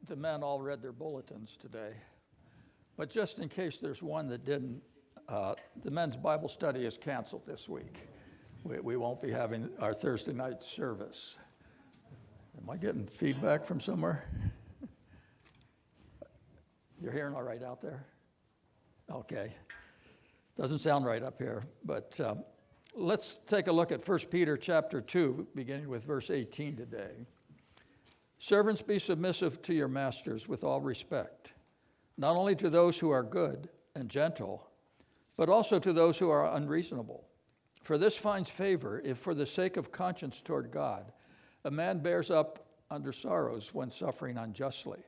the men all read their bulletins today, but just in case there's one that didn't, the men's Bible study is canceled this week. We won't be having our Thursday night service. Am I getting feedback from somewhere? You're hearing all right out there? Okay. Doesn't sound right up here, but let's take a look at 1 Peter chapter 2, beginning with verse 18 today. Servants, be submissive to your masters with all respect, not only to those who are good and gentle, but also to those who are unreasonable. For this finds favor if, for the sake of conscience toward God, a man bears up under sorrows when suffering unjustly.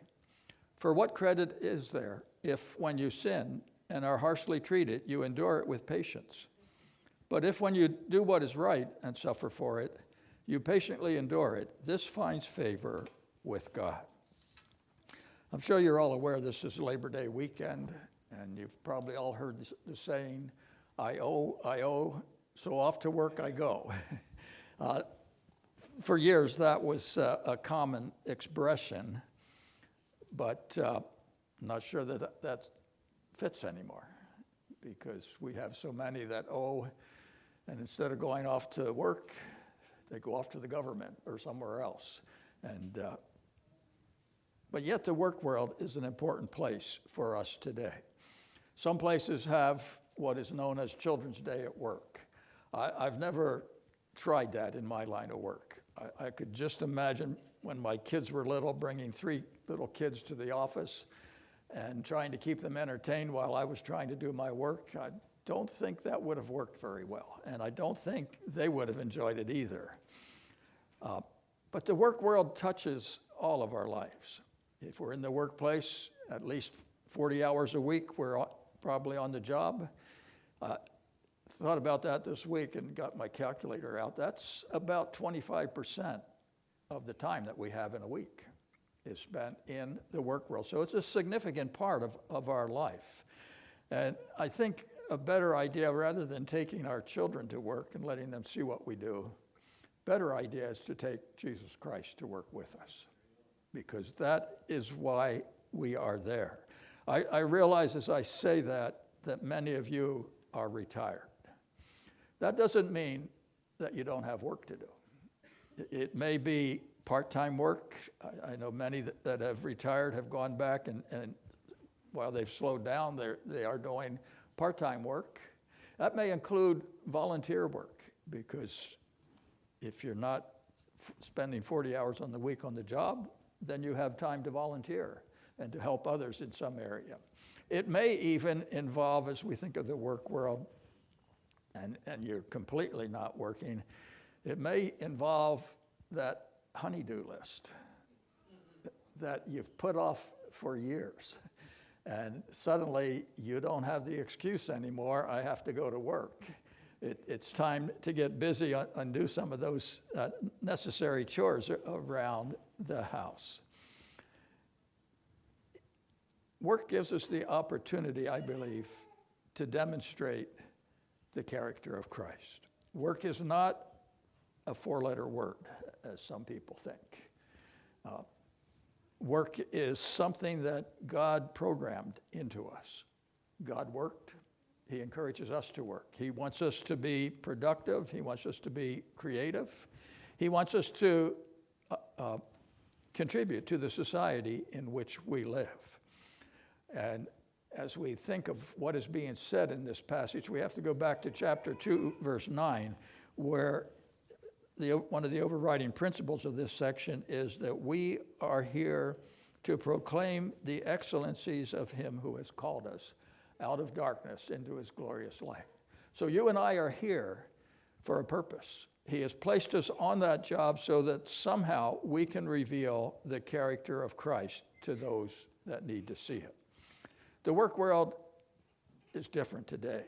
For what credit is there if, when you sin and are harshly treated, you endure it with patience? But if, when you do what is right and suffer for it, you patiently endure it, this finds favor with God. I'm sure you're all aware this is Labor Day weekend, and you've probably all heard the saying, I owe, so off to work I go. For years, that was a common expression, but I'm not sure that fits anymore, because we have so many that owe, and instead of going off to work, they go off to the government or somewhere else. But yet the work world is an important place for us today. Some places have what is known as Children's Day at work. I've never tried that in my line of work. I could just imagine when my kids were little, bringing 3 little kids to the office and trying to keep them entertained while I was trying to do my work. I don't think that would have worked very well, and I don't think they would have enjoyed it either. But the work world touches all of our lives. If we're in the workplace, at least 40 hours a week, we're probably on the job. Thought about that this week and got my calculator out. That's about 25% of the time that we have in a week is spent in the work world. So it's a significant part of our life. And I think a better idea, rather than taking our children to work and letting them see what we do, better idea is to take Jesus Christ to work with us, because that is why we are there. I realize as I say that many of you are retired. That doesn't mean that you don't have work to do. It may be part-time work. I know many that have retired have gone back and while they've slowed down, they are doing part-time work. That may include volunteer work, because if you're not spending 40 hours on the week on the job, then you have time to volunteer and to help others in some area. It may even involve, as we think of the work world, and you're completely not working, it may involve that honey-do list that you've put off for years. And suddenly you don't have the excuse anymore, I have to go to work. It's time to get busy and do some of those necessary chores around the house. Work gives us the opportunity, I believe, to demonstrate the character of Christ. Work is not a 4-letter word, as some people think. Work is something that God programmed into us. God worked. He encourages us to work. He wants us to be productive. He wants us to be creative. He wants us to contribute to the society in which we live. And as we think of what is being said in this passage, we have to go back to chapter 2, verse 9, where one of the overriding principles of this section is that we are here to proclaim the excellencies of him who has called us out of darkness into his glorious light. So you and I are here for a purpose. He has placed us on that job so that somehow we can reveal the character of Christ to those that need to see it. The work world is different today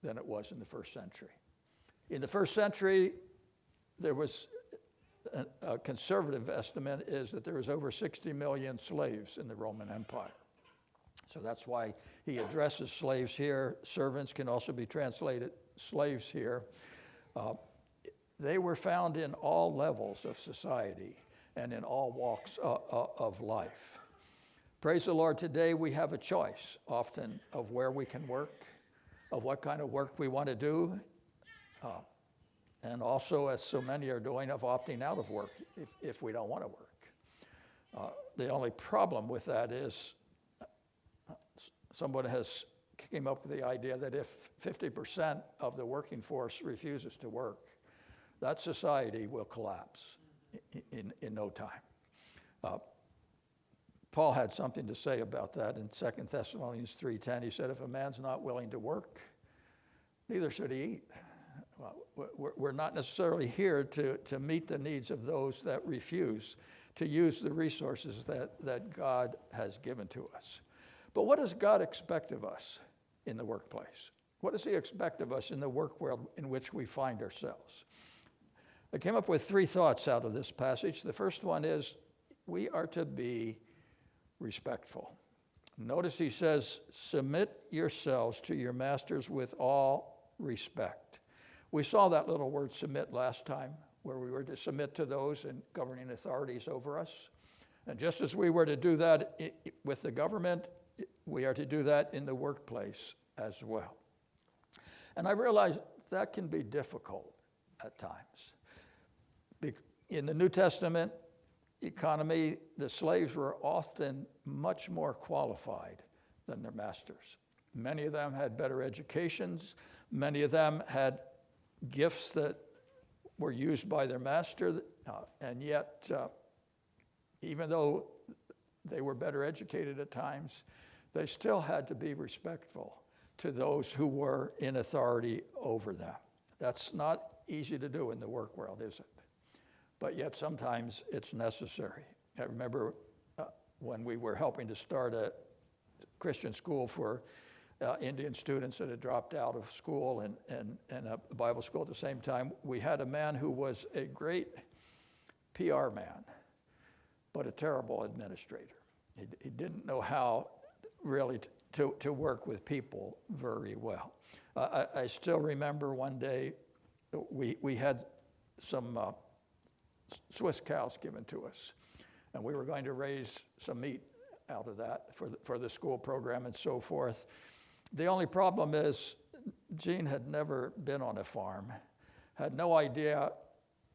than it was in the first century. In the first century, there was a conservative estimate is that there was over 60 million slaves in the Roman Empire. So that's why he addresses slaves here. Servants can also be translated slaves here. They were found in all levels of society and in all walks of life. Praise the Lord, today we have a choice often of where we can work, of what kind of work we want to do, and also, as so many are doing, of opting out of work if we don't want to work. The only problem with that is someone has came up with the idea that if 50% of the working force refuses to work, that society will collapse in no time. Paul had something to say about that in 2 Thessalonians 3:10. He said, if a man's not willing to work, neither should he eat. Well, we're not necessarily here to meet the needs of those that refuse to use the resources that God has given to us. But what does God expect of us in the workplace? What does he expect of us in the work world in which we find ourselves? I came up with 3 thoughts out of this passage. The first one is we are to be respectful. Notice he says, submit yourselves to your masters with all respect. We saw that little word submit last time, where we were to submit to those in governing authorities over us. And just as we were to do that with the government, we are to do that in the workplace as well. And I realize that can be difficult at times. In the New Testament economy, the slaves were often much more qualified than their masters. Many of them had better educations. Many of them had gifts that were used by their master, and yet, even though they were better educated at times, they still had to be respectful to those who were in authority over them. That's not easy to do in the work world, is it? But yet sometimes it's necessary. I remember when we were helping to start a Christian school for Indian students that had dropped out of school and a Bible school at the same time, we had a man who was a great PR man, but a terrible administrator. He didn't know how really to work with people very well. I still remember one day we had some Swiss cows given to us, and we were going to raise some meat out of that for the school program and so forth. The only problem is Gene had never been on a farm, had no idea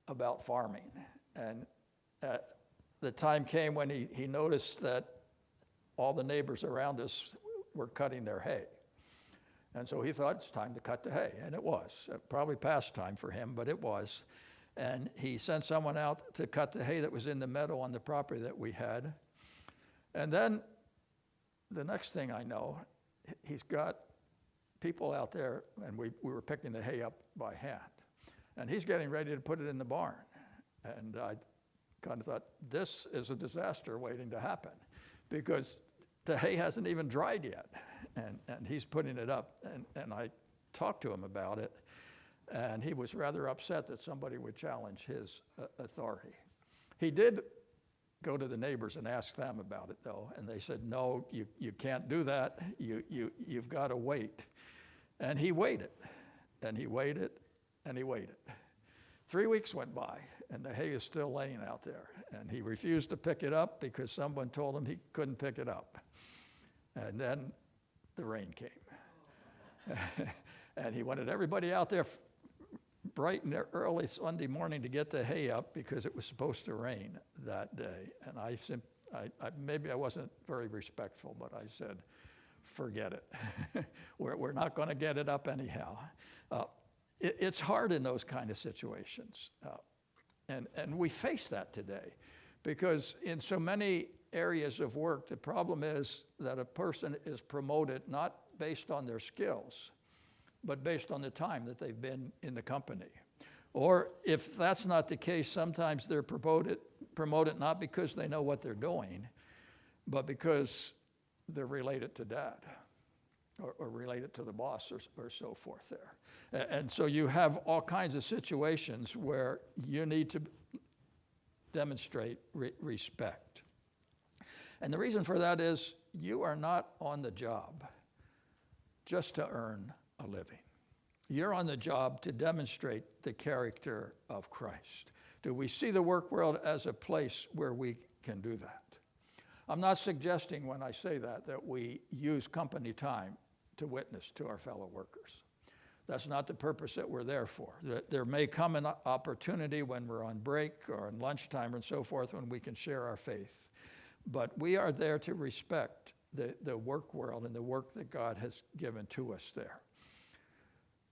about farming, and the time came when he noticed that all the neighbors around us were cutting their hay. And so he thought it's time to cut the hay, and it was. Probably past time for him, but it was. And he sent someone out to cut the hay that was in the meadow on the property that we had. And then the next thing I know, he's got people out there, and we were picking the hay up by hand. And he's getting ready to put it in the barn. And I kind of thought, this is a disaster waiting to happen, because the hay hasn't even dried yet. And he's putting it up. And I talked to him about it. And he was rather upset that somebody would challenge his authority. He did go to the neighbors and ask them about it, though, and they said, no, you can't do that. You've got to wait. And he waited, and he waited, and he waited. 3 weeks went by, and the hay is still laying out there, and he refused to pick it up because someone told him he couldn't pick it up. And then the rain came. And he wanted everybody out there bright and early Sunday morning to get the hay up because it was supposed to rain that day. And maybe I wasn't very respectful, but I said, forget it. We're not going to get it up anyhow. It's hard in those kind of situations. And we face that today because in so many areas of work, the problem is that a person is promoted not based on their skills, but based on the time that they've been in the company. Or if that's not the case, sometimes they're promoted not because they know what they're doing, but because they're related to dad or related to the boss or so forth there. And so you have all kinds of situations where you need to demonstrate respect. And the reason for that is you are not on the job just to earn a living. You're on the job to demonstrate the character of Christ. Do we see the work world as a place where we can do that? I'm not suggesting when I say that we use company time to witness to our fellow workers. That's not the purpose that we're there for. There may come an opportunity when we're on break or on lunchtime and so forth when we can share our faith. But we are there to respect the work world and the work that God has given to us there.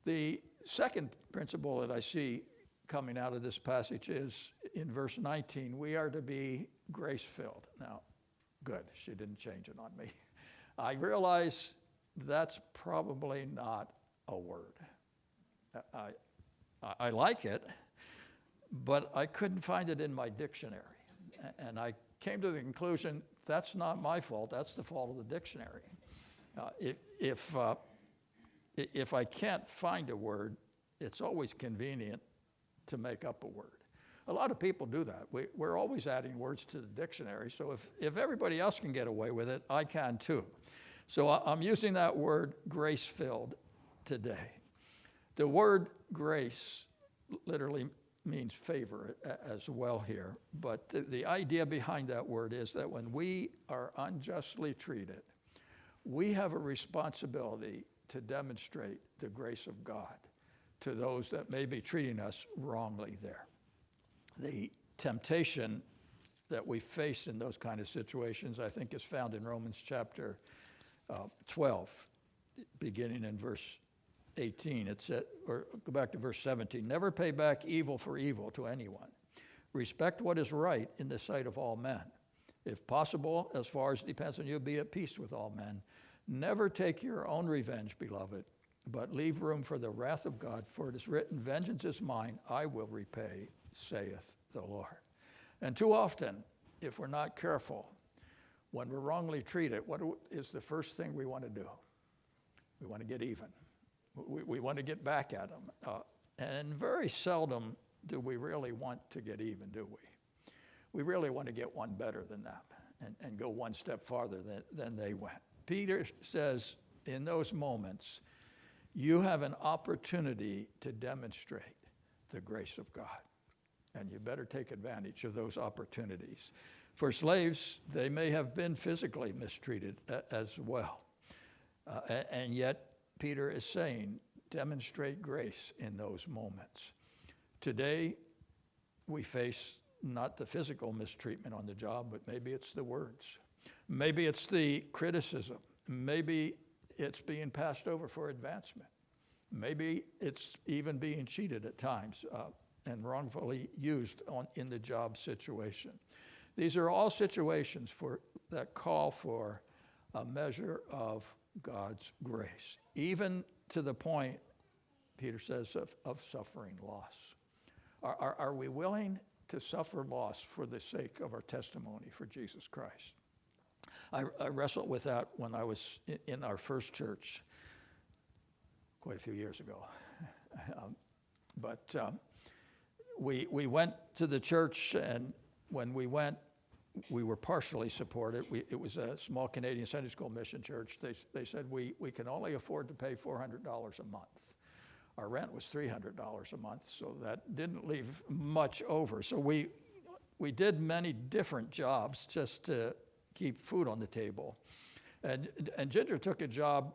The second principle that I see coming out of this passage is in verse 19, we are to be grace-filled. Now, good, she didn't change it on me. I realize that's probably not a word. I like it, but I couldn't find it in my dictionary. And I came to the conclusion that's not my fault, that's the fault of the dictionary. If I can't find a word, it's always convenient to make up a word. A lot of people do that. We're always adding words to the dictionary, so if everybody else can get away with it, I can too. So I'm using that word grace-filled today. The word grace literally means favor as well here, but the idea behind that word is that when we are unjustly treated, we have a responsibility to demonstrate the grace of God to those that may be treating us wrongly there. The temptation that we face in those kind of situations, I think, is found in Romans chapter 12, beginning in verse 18. It said, or go back to verse 17, never pay back evil for evil to anyone. Respect what is right in the sight of all men. If possible, as far as it depends on you, be at peace with all men. Never take your own revenge, beloved, but leave room for the wrath of God, for it is written, vengeance is mine, I will repay, saith the Lord. And too often, if we're not careful, when we're wrongly treated, what is the first thing we want to do? We want to get even. We want to get back at them. And very seldom do we really want to get even, do we? We really want to get one better than them and go one step farther than they went. Peter says in those moments, you have an opportunity to demonstrate the grace of God. And you better take advantage of those opportunities. For slaves, they may have been physically mistreated as well. And yet, Peter is saying, demonstrate grace in those moments. Today, we face not the physical mistreatment on the job, but maybe it's the words. Maybe it's the criticism. Maybe it's being passed over for advancement. Maybe it's even being cheated at times and wrongfully used in the job situation. These are all situations that call for a measure of God's grace, even to the point, Peter says, of suffering loss. Are we willing to suffer loss for the sake of our testimony for Jesus Christ? I wrestled with that when I was in our first church quite a few years ago. But we went to the church, and when we went, we were partially supported. It was a small Canadian Sunday school mission church. They said we can only afford to pay $400 a month. Our rent was $300 a month, so that didn't leave much over. So we did many different jobs just to keep food on the table. And Ginger took a job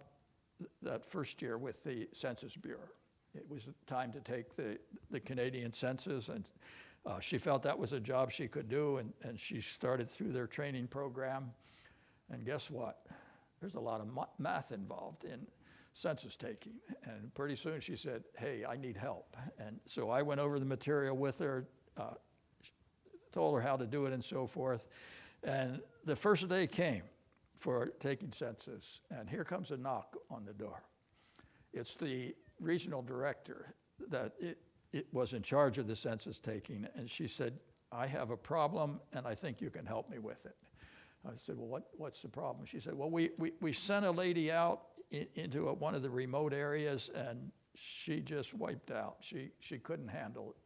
that first year with the Census Bureau. It was time to take the Canadian census, and she felt that was a job she could do, and she started through their training program. And guess what? There's a lot of math involved in census taking. And pretty soon she said, hey, I need help. And so I went over the material with her, told her how to do it and so forth. And the first day came for taking census, and here comes a knock on the door. It's the regional director that it was in charge of the census taking, and she said, I have a problem, and I think you can help me with it. I said, well, what's the problem? She said, well, we sent a lady out into one of the remote areas, and she just wiped out. She couldn't handle it,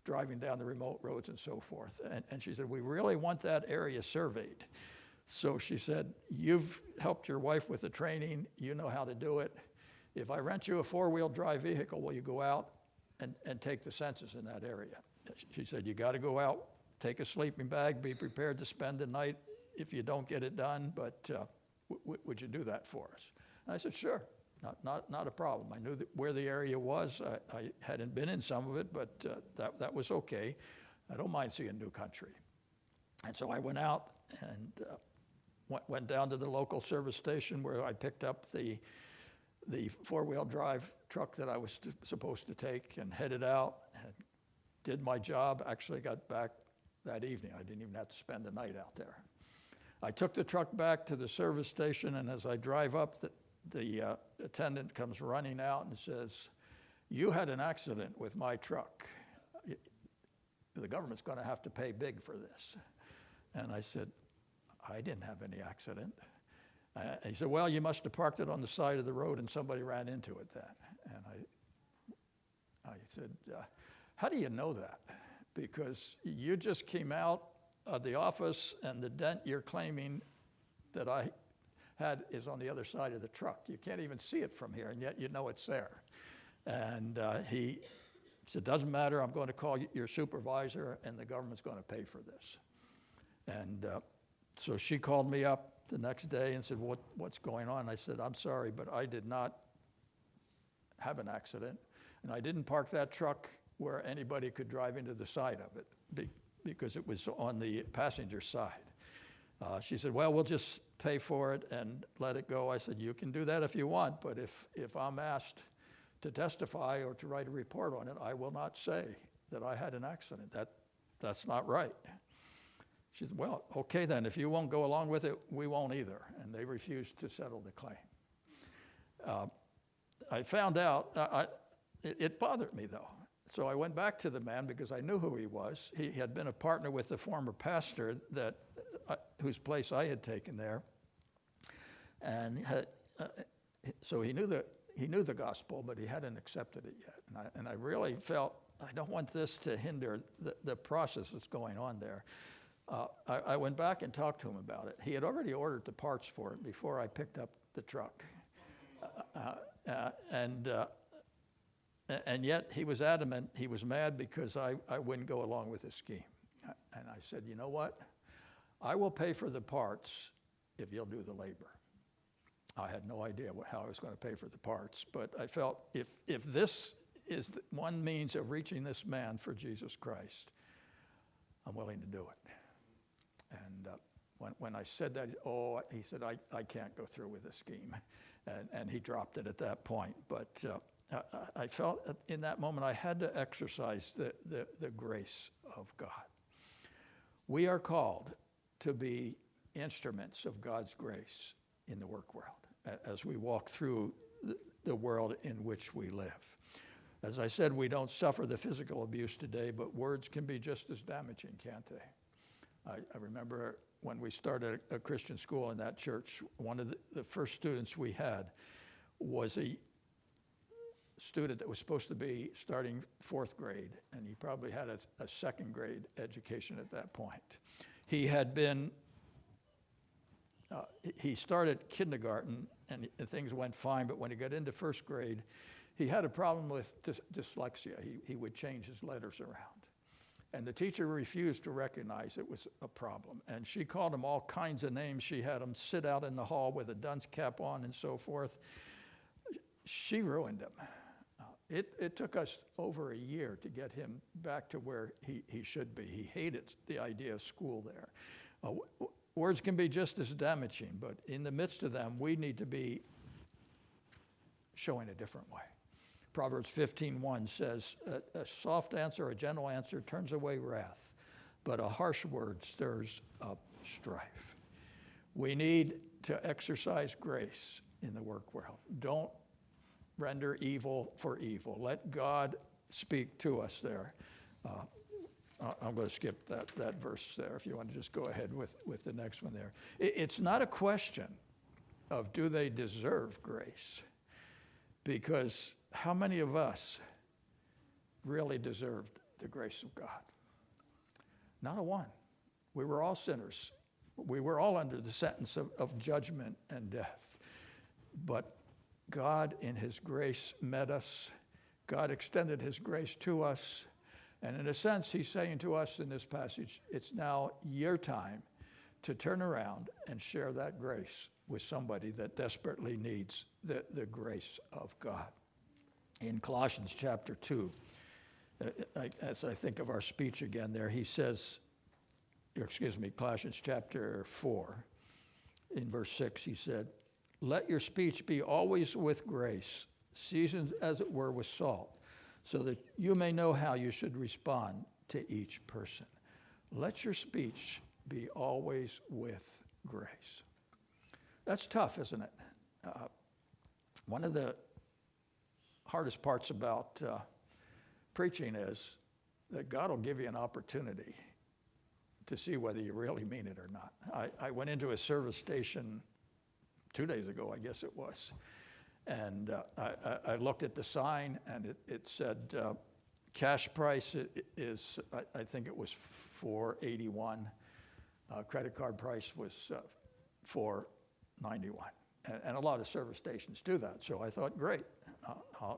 driving down the remote roads and so forth. And she said, we really want that area surveyed. So she said, you've helped your wife with the training. You know how to do it. If I rent you a four-wheel drive vehicle, will you go out and take the census in that area? She said, you got to go out, take a sleeping bag, be prepared to spend the night if you don't get it done, but would you do that for us? And I said, sure, not a problem. I knew where the area was. I hadn't been in some of it, but that was okay. I don't mind seeing new country. And so I went out and went down to the local service station where I picked up the four-wheel drive truck that I was supposed to take and headed out and did my job. Actually got back that evening. I didn't even have to spend the night out there. I took the truck back to the service station, and as I drive up, the attendant comes running out and says, "You had an accident with my truck. The government's going to have to pay big for this." And I said, "I didn't have any accident." He said, "Well, you must have parked it on the side of the road and somebody ran into it then." And I said, "How do you know that? Because you just came out of the office and the dent you're claiming that I had is on the other side of the truck. You can't even see it from here, and yet you know it's there." And he said, "Doesn't matter, I'm going to call your supervisor and the government's going to pay for this." And so she called me up the next day and said, what's going on? I said, "I'm sorry, but I did not have an accident, and I didn't park that truck where anybody could drive into the side of it because it was on the passenger side." She said, "Well, we'll just pay for it and let it go." I said, "You can do that if you want, but if I'm asked to testify or to write a report on it, I will not say that I had an accident. That's not right." She said, "Well, okay then, if you won't go along with it, we won't either." And they refused to settle the claim. I found out, it bothered me though. So I went back to the man because I knew who he was. He had been a partner with the former pastor whose place I had taken there. And so he knew the gospel, but he hadn't accepted it yet. And I really felt, I don't want this to hinder the process that's going on there. I went back and talked to him about it. He had already ordered the parts for it before I picked up the truck. And yet he was adamant. He was mad because I wouldn't go along with his scheme. And I said, "You know what? I will pay for the parts if you'll do the labor." I had no idea how I was going to pay for the parts, but I felt if this is one means of reaching this man for Jesus Christ, I'm willing to do it. And when I said that, he said, I can't go through with the scheme. And he dropped it at that point. But I felt in that moment I had to exercise the grace of God. We are called to be instruments of God's grace in the work world as we walk through the world in which we live. As I said, we don't suffer the physical abuse today, but words can be just as damaging, can't they? I remember when we started a Christian school in that church, one of the first students we had was a student that was supposed to be starting 4th grade, and he probably had a 2nd grade education at that point. He had been, he started kindergarten and things went fine, but when he got into 1st grade, he had a problem with dyslexia. He would change his letters around. And the teacher refused to recognize it was a problem. And she called him all kinds of names. She had him sit out in the hall with a dunce cap on and so forth. She ruined him. It took us over a year to get him back to where he should be. He hated the idea of school there. Words can be just as damaging, but in the midst of them, we need to be showing a different way. Proverbs 15:1 says, a soft answer, a gentle answer turns away wrath, but a harsh word stirs up strife. We need to exercise grace in the work world. Don't render evil for evil. Let God speak to us there. I'm going to skip that verse there if you want to just go ahead with the next one there. It's not a question of do they deserve grace, because how many of us really deserved the grace of God? Not a one. We were all sinners. We were all under the sentence of judgment and death. But God in his grace met us. God extended his grace to us. And in a sense, he's saying to us in this passage, it's now your time to turn around and share that grace with somebody that desperately needs the grace of God. In Colossians chapter 2, as I think of our speech again there, he says, Colossians chapter 4, in verse 6, he said, "Let your speech be always with grace, seasoned as it were with salt, so that you may know how you should respond to each person." Let your speech be always with grace. That's tough, isn't it? One of the hardest parts about preaching is that God will give you an opportunity to see whether you really mean it or not. I went into a service station 2 days ago, I guess it was, and I looked at the sign, and it said cash price is, I think it was $4.81. Credit card price was $4.91. And a lot of service stations do that. So I thought, great,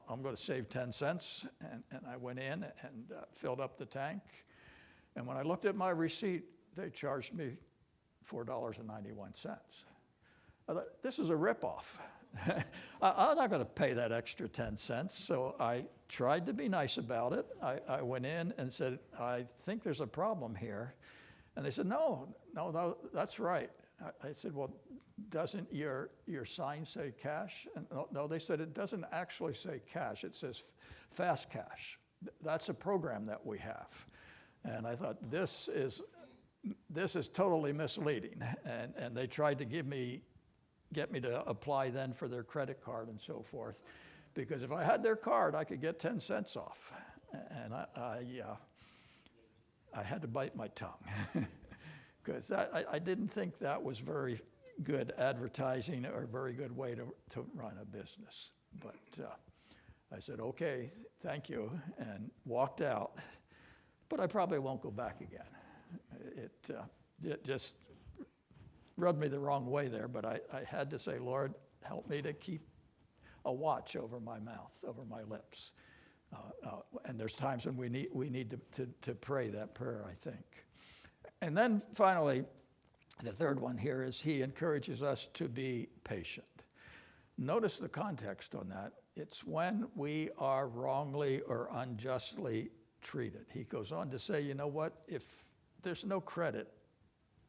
I'm going to save 10 cents. And I went in and filled up the tank. And when I looked at my receipt, they charged me $4.91. I thought, this is a ripoff. I'm not going to pay that extra 10 cents. So I tried to be nice about it. I went in and said, I think there's a problem here. And they said, no, that's right. I said, well, doesn't your sign say cash? And no, they said it doesn't actually say cash. It says fast cash. That's a program that we have. And I thought, this is totally misleading. And they tried to get me to apply then for their credit card and so forth, because if I had their card, I could get 10 cents off. And I had to bite my tongue because I didn't think that was very good advertising or a very good way to run a business. But I said, okay, thank you, and walked out. But I probably won't go back again. It just rubbed me the wrong way there, but I had to say, Lord, help me to keep a watch over my mouth, over my lips. And there's times when we need to pray that prayer, I think. And then finally, the third one here is he encourages us to be patient. Notice the context on that. It's when we are wrongly or unjustly treated. He goes on to say, you know what, if there's no credit,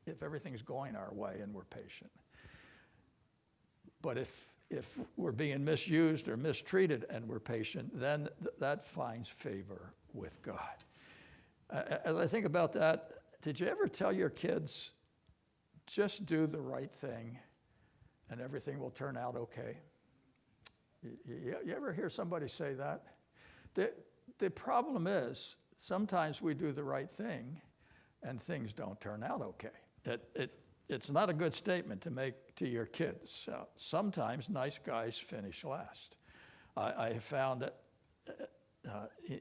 if everything's going our way and we're patient. But if we're being misused or mistreated and we're patient, then that finds favor with God. As I think about that, did you ever tell your kids, just do the right thing and everything will turn out okay? You ever hear somebody say that? The problem is, sometimes we do the right thing and things don't turn out okay. It's not a good statement to make to your kids. Sometimes nice guys finish last. I have found that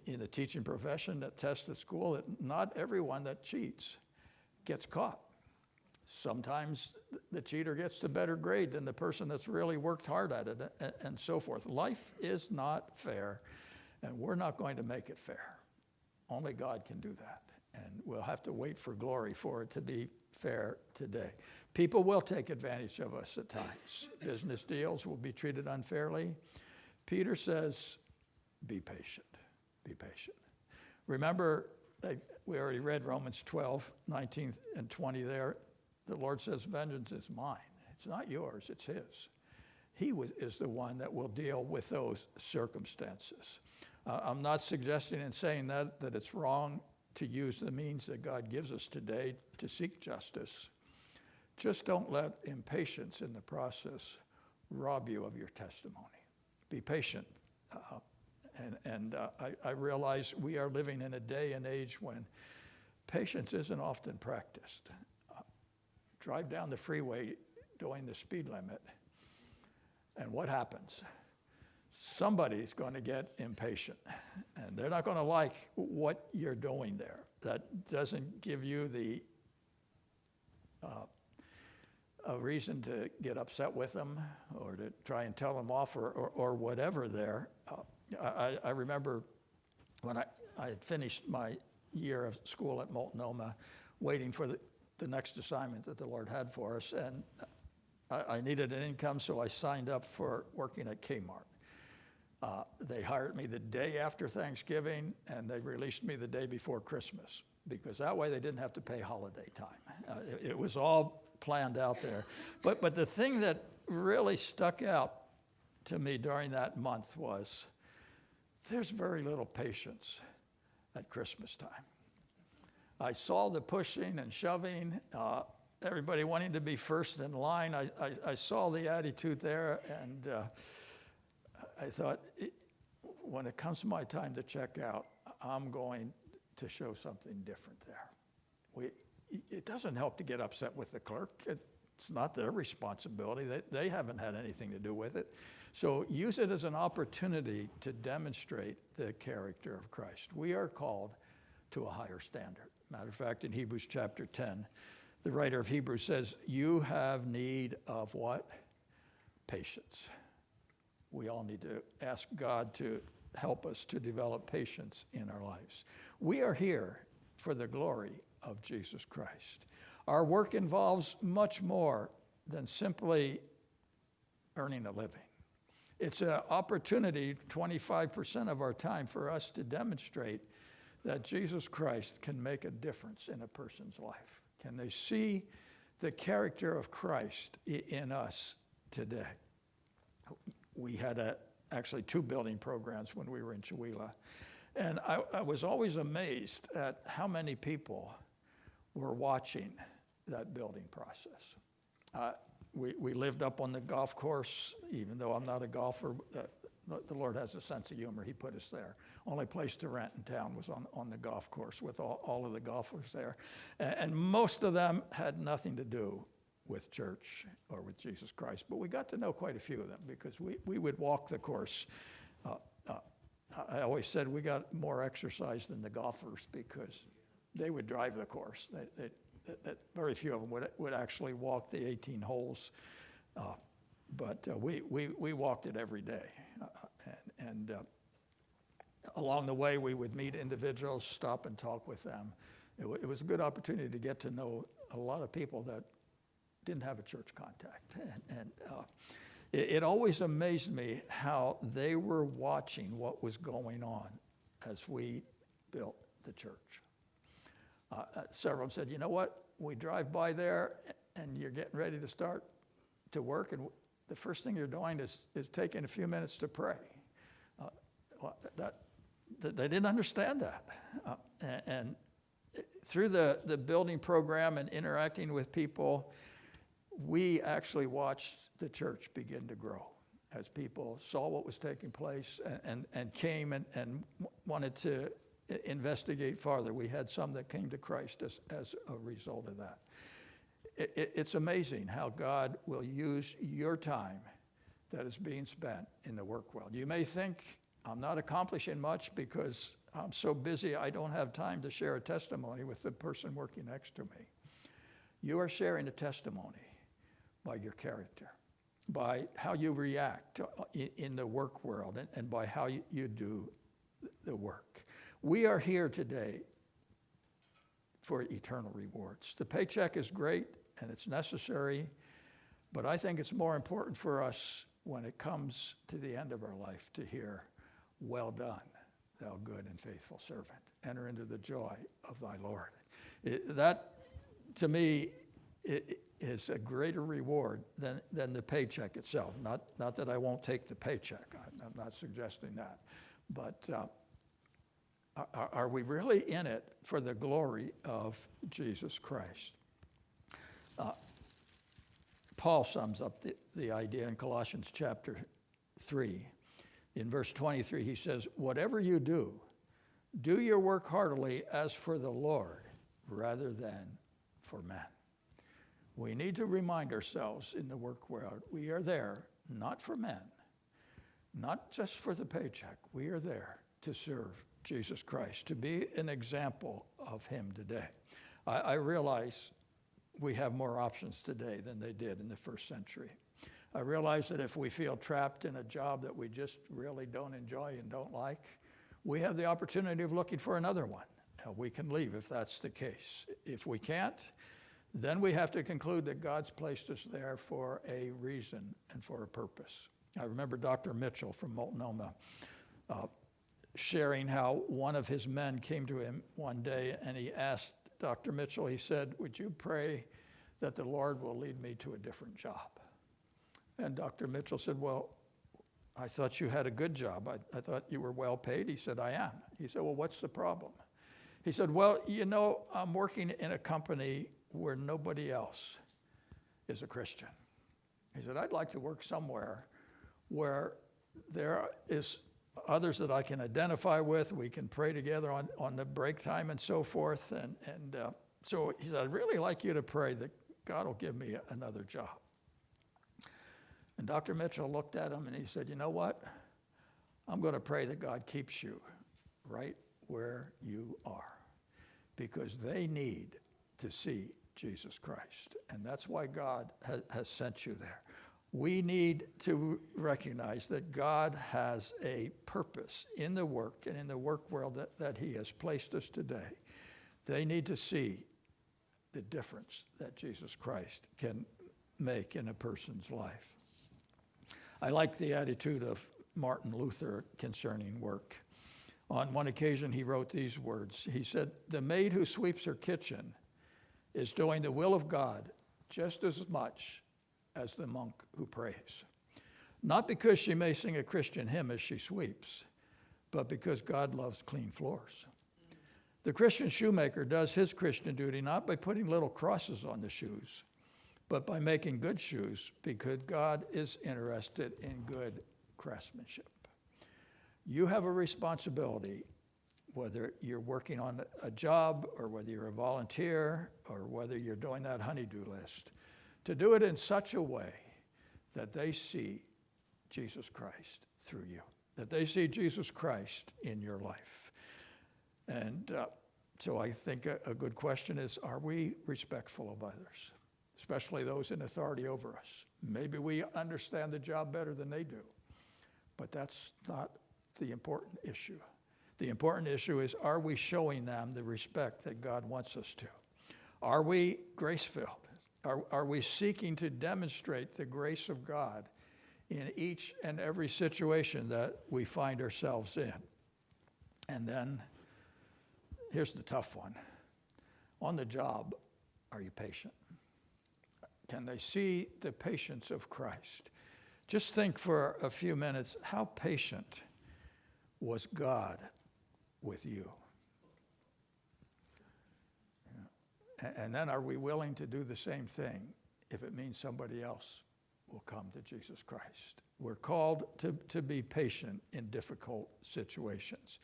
in the teaching profession, that test at school, that not everyone that cheats gets caught. Sometimes the cheater gets the better grade than the person that's really worked hard at it, and so forth. Life is not fair, and we're not going to make it fair. Only God can do that, and we'll have to wait for glory for it to be fair today. People will take advantage of us at times. Business deals will be treated unfairly. Peter says, be patient, be patient. Remember, we already read Romans 12, 19 and 20 there. The Lord says, vengeance is mine. It's not yours, it's his. He is the one that will deal with those circumstances. I'm not suggesting in saying that it's wrong to use the means that God gives us today to seek justice. Just don't let impatience in the process rob you of your testimony. Be patient. I realize we are living in a day and age when patience isn't often practiced. Drive down the freeway doing the speed limit, and what happens? Somebody's going to get impatient, and they're not going to like what you're doing there. That doesn't give you a reason to get upset with them or to try and tell them off or whatever there. I remember when I had finished my year of school at Multnomah, waiting for the the next assignment that the Lord had for us, and I needed an income, so I signed up for working at Kmart. They hired me the day after Thanksgiving, and they released me the day before Christmas, because that way they didn't have to pay holiday time. It was all planned out there. But the thing that really stuck out to me during that month was there's very little patience at Christmas time. I saw the pushing and shoving, everybody wanting to be first in line. I saw the attitude there, and I thought, when it comes to my time to check out, I'm going to show something different there. It doesn't help to get upset with the clerk. It's not their responsibility. They haven't had anything to do with it. So use it as an opportunity to demonstrate the character of Christ. We are called to a higher standard. Matter of fact, in Hebrews chapter 10, the writer of Hebrews says, you have need of what? Patience. We all need to ask God to help us to develop patience in our lives. We are here for the glory of Jesus Christ. Our work involves much more than simply earning a living. It's an opportunity, 25% of our time, for us to demonstrate that Jesus Christ can make a difference in a person's life. Can they see the character of Christ in us today? We had actually 2 building programs when we were in Chihuahua. And I was always amazed at how many people were watching that building process. We lived up on the golf course, even though I'm not a golfer. The Lord has a sense of humor. He put us there. Only place to rent in town was on the golf course with all of the golfers there. And most of them had nothing to do with church or with Jesus Christ. But we got to know quite a few of them because we would walk the course. I always said we got more exercise than the golfers because they would drive the course. Very few of them would actually walk the 18 holes. But we walked it every day. And along the way, we would meet individuals, stop and talk with them. It was a good opportunity to get to know a lot of people that didn't have a church contact. And it always amazed me how they were watching what was going on as we built the church. Several of them said, you know what, we drive by there and you're getting ready to start to work, and the first thing you're doing is taking a few minutes to pray. They didn't understand that. And through the building program and interacting with people, we actually watched the church begin to grow as people saw what was taking place and came and wanted to investigate farther. We had some that came to Christ as a result of that. It's amazing how God will use your time that is being spent in the work world. You may think, I'm not accomplishing much because I'm so busy I don't have time to share a testimony with the person working next to me. You are sharing a testimony by your character, by how you react in the work world, and by how you do the work. We are here today for eternal rewards. The paycheck is great and it's necessary, but I think it's more important for us when it comes to the end of our life to hear, well done, thou good and faithful servant. Enter into the joy of thy Lord. That, to me, is a greater reward than the paycheck itself. Not that I won't take the paycheck. I'm not suggesting that. But are we really in it for the glory of Jesus Christ? Paul sums up the idea in Colossians chapter 3. In verse 23, he says, whatever you do your work heartily as for the Lord rather than for men. We need to remind ourselves in the work world, we are there not for men, not just for the paycheck. We are there to serve Jesus Christ, to be an example of him today. I realize we have more options today than they did in the first century. I realize that if we feel trapped in a job that we just really don't enjoy and don't like, we have the opportunity of looking for another one. We can leave if that's the case. If we can't, then we have to conclude that God's placed us there for a reason and for a purpose. I remember Dr. Mitchell from Multnomah sharing how one of his men came to him one day and he asked Dr. Mitchell, he said, "Would you pray that the Lord will lead me to a different job?" And Dr. Mitchell said, "Well, I thought you had a good job. I thought you were well paid." He said, "I am." He said, "Well, what's the problem?" He said, "Well, you know, I'm working in a company where nobody else is a Christian." He said, "I'd like to work somewhere where there is others that I can identify with. We can pray together on the break time and so forth." And so he said, "I'd really like you to pray that God will give me another job." And Dr. Mitchell looked at him and he said, "You know what? I'm going to pray that God keeps you right where you are, because they need to see Jesus Christ. And that's why God has sent you there. We need to recognize that God has a purpose in the work and in the work world that he has placed us today. They need to see the difference that Jesus Christ can make in a person's life. I like the attitude of Martin Luther concerning work. On one occasion, he wrote these words. He said, "The maid who sweeps her kitchen is doing the will of God just as much as the monk who prays. Not because she may sing a Christian hymn as she sweeps, but because God loves clean floors. The Christian shoemaker does his Christian duty not by putting little crosses on the shoes, but by making good shoes, because God is interested in good craftsmanship." You have a responsibility, whether you're working on a job or whether you're a volunteer or whether you're doing that honey-do list, to do it in such a way that they see Jesus Christ through you, that they see Jesus Christ in your life. And so I think a good question is, are we respectful of others, especially those in authority over us? Maybe we understand the job better than they do, but that's not the important issue. The important issue is, are we showing them the respect that God wants us to? Are we grace-filled? Are we seeking to demonstrate the grace of God in each and every situation that we find ourselves in? And then, here's the tough one. On the job, are you patient? Can they see the patience of Christ? Just think for a few minutes, how patient was God with you? And then, are we willing to do the same thing if it means somebody else will come to Jesus Christ? We're called to be patient in difficult situations.